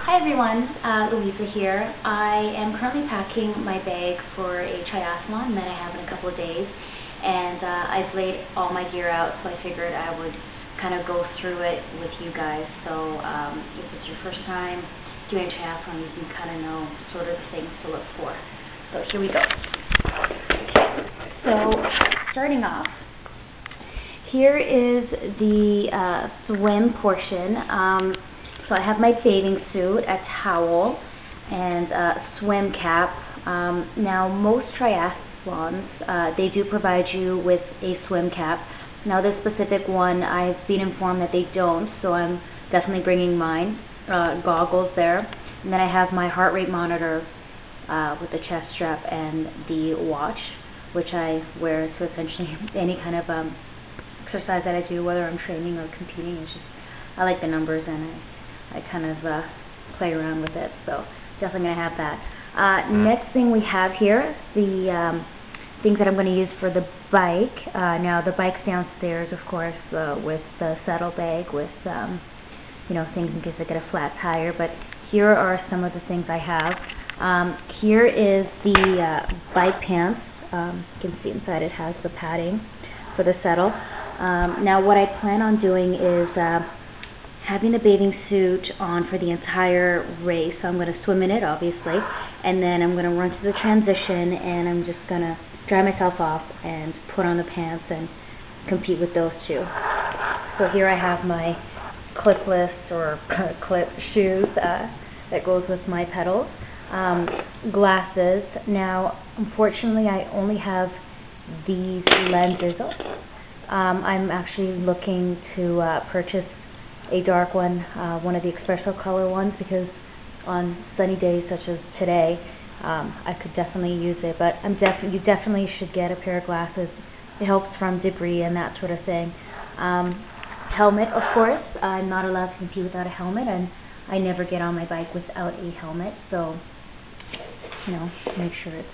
Hi everyone, Louisa here. I am currently packing my bag for a triathlon that I have in a couple of days, and I've laid all my gear out, so I figured I would kind of go through it with you guys. So if it's your first time doing a triathlon, you can kind of know sort of the things to look for. So here we go. So starting off, here is the swim portion. So I have my bathing suit, a towel, and a swim cap. Now most triathlons, they do provide you with a swim cap. Now this specific one, I've been informed that they don't, so I'm definitely bringing mine. Goggles there. And then I have my heart rate monitor with the chest strap and the watch, which I wear to essentially any kind of exercise that I do, whether I'm training or competing. It's just, I like the numbers and I kind of play around with it, so definitely going to have that. Next thing we have here, the things that I'm going to use for the bike. Now the bike's downstairs, of course, with the saddle bag, with things in case I get a flat tire, but here are some of the things I have. Here is the bike pants. You can see inside it has the padding for the saddle. Now what I plan on doing is having the bathing suit on for the entire race. So I'm going to swim in it, obviously, and then I'm going to run to the transition, and I'm just going to dry myself off and put on the pants and compete with those two. So here I have my clipless or clip shoes that goes with my pedals. Glasses. Now, unfortunately, I only have these lenses. I'm actually looking to purchase a dark one, one of the espresso color ones, because on sunny days such as today, I could definitely use it. But you definitely should get a pair of glasses. It helps from debris and that sort of thing. Helmet, of course. I'm not allowed to compete without a helmet, and I never get on my bike without a helmet. So, make sure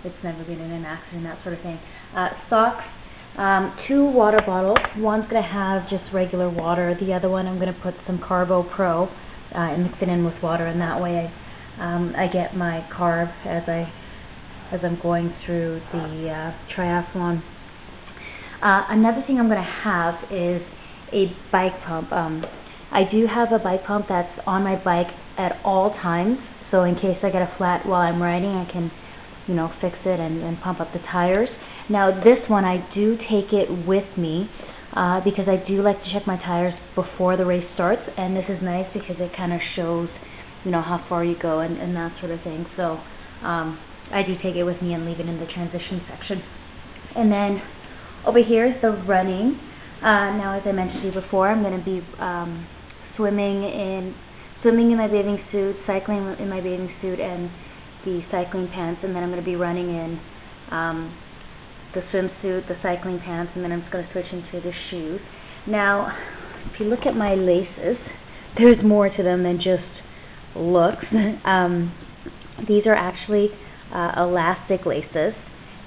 it's never been in an accident, that sort of thing. Socks. 2 water bottles. One's going to have just regular water. The other one I'm going to put some Carbo Pro and mix it in with water, and that way I get my carb as I'm going through the triathlon. Another thing I'm going to have is a bike pump. I do have a bike pump that's on my bike at all times, so in case I get a flat while I'm riding, I can fix it and pump up the tires. Now this one, I do take it with me because I do like to check my tires before the race starts, and this is nice because it kind of shows how far you go and that sort of thing. So I do take it with me and leave it in the transition section. And then over here is the running. Now, as I mentioned to you before, I'm going to be swimming in my bathing suit, cycling in my bathing suit and the cycling pants, and then I'm going to be running in the swimsuit, the cycling pants, and then I'm just going to switch into the shoes. Now, if you look at my laces, there's more to them than just looks. These are actually elastic laces,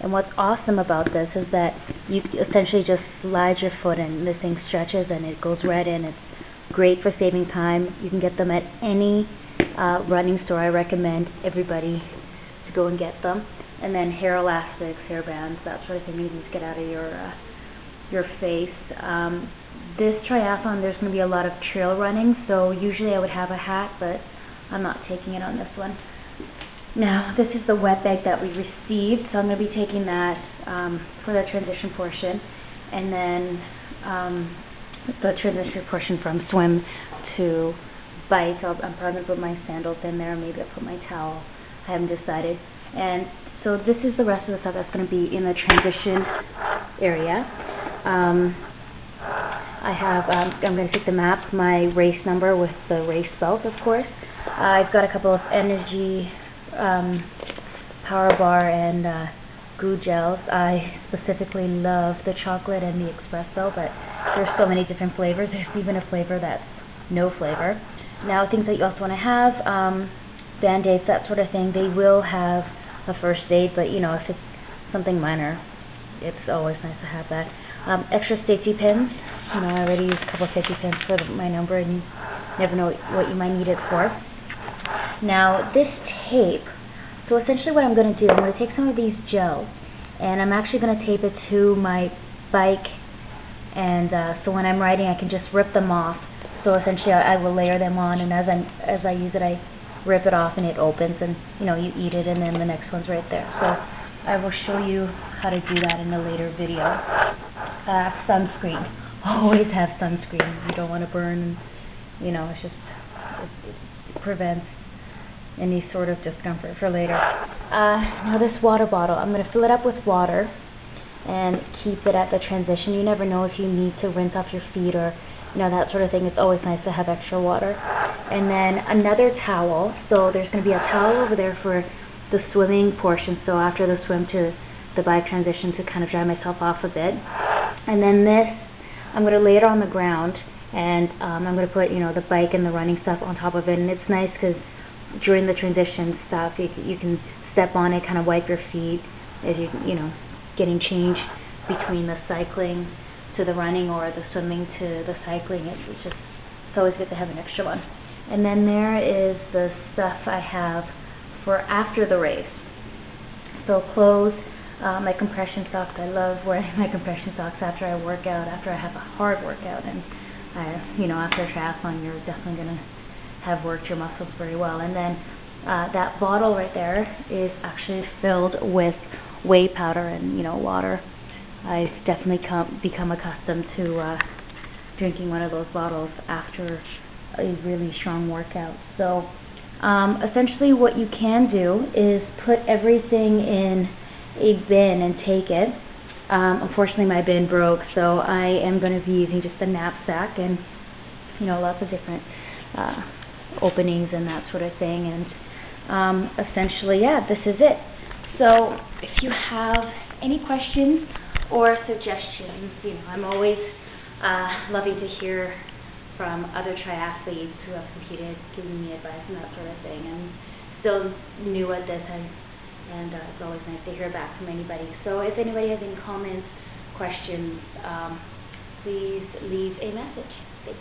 and what's awesome about this is that you essentially just slide your foot in, this thing stretches and it goes right in. It's great for saving time. You can get them at any running store. I recommend everybody to go and get them. And then hair elastics, hair bands, that sort of thing you need to get out of your face. This triathlon, there's going to be a lot of trail running, so usually I would have a hat, but I'm not taking it on this one. Now, this is the wet bag that we received, so I'm going to be taking that for the transition portion, and then the transition portion from swim to bike. I'm probably going to put my sandals in there, maybe I'll put my towel. I haven't decided. And so this is the rest of the stuff that's going to be in the transition area. I'm going to take the map, my race number with the race belt, of course. I've got a couple of energy power bar and goo gels. I specifically love the chocolate and the espresso, but there's so many different flavors. There's even a flavor that's no flavor. Now, things that you also want to have, Band-Aids, that sort of thing. They will have a first aid, but if it's something minor, it's always nice to have that. Extra safety pins. I already used a couple of safety pins for my number, and you never know what you might need it for. Now this tape, so essentially what I'm going to do, I'm going to take some of these gels and I'm actually going to tape it to my bike, and so when I'm riding I can just rip them off. So essentially I will layer them on, and as I use it I rip it off and it opens, and you know, you eat it and then the next one's right there. So I will show you how to do that in a later video. Sunscreen. Always have sunscreen. You don't want to burn, you know, it's just, it prevents any sort of discomfort for later. Now this water bottle, I'm going to fill it up with water and keep it at the transition. You never know if you need to rinse off your feet or, you know, that sort of thing. It's always nice to have extra water. And then another towel. So there's going to be a towel over there for the swimming portion, so after the swim to the bike transition, to kind of dry myself off a bit. And then this, I'm going to lay it on the ground, and I'm going to put, you know, the bike and the running stuff on top of it. And it's nice because during the transition stuff, you can step on it, kind of wipe your feet as you know, getting change between the cycling to the running or the swimming to the cycling. It's always good to have an extra one. And then there is the stuff I have for after the race. So clothes, my compression socks. I love wearing my compression socks after I work out, after I have a hard workout. And you know, after a triathlon, you're definitely going to have worked your muscles very well. And then that bottle right there is actually filled with whey powder and, you know, water. I've definitely become accustomed to drinking one of those bottles after a really strong workout. So essentially what you can do is put everything in a bin and take it. Unfortunately my bin broke, so I am going to be using just a knapsack and, you know, lots of different openings and that sort of thing. And essentially, yeah, this is it. So if you have any questions or suggestions, you know, I'm always loving to hear from other triathletes who have competed, giving me advice and that sort of thing. I'm still new at this, and it's always nice to hear back from anybody. So if anybody has any comments, questions, please leave a message. Thanks.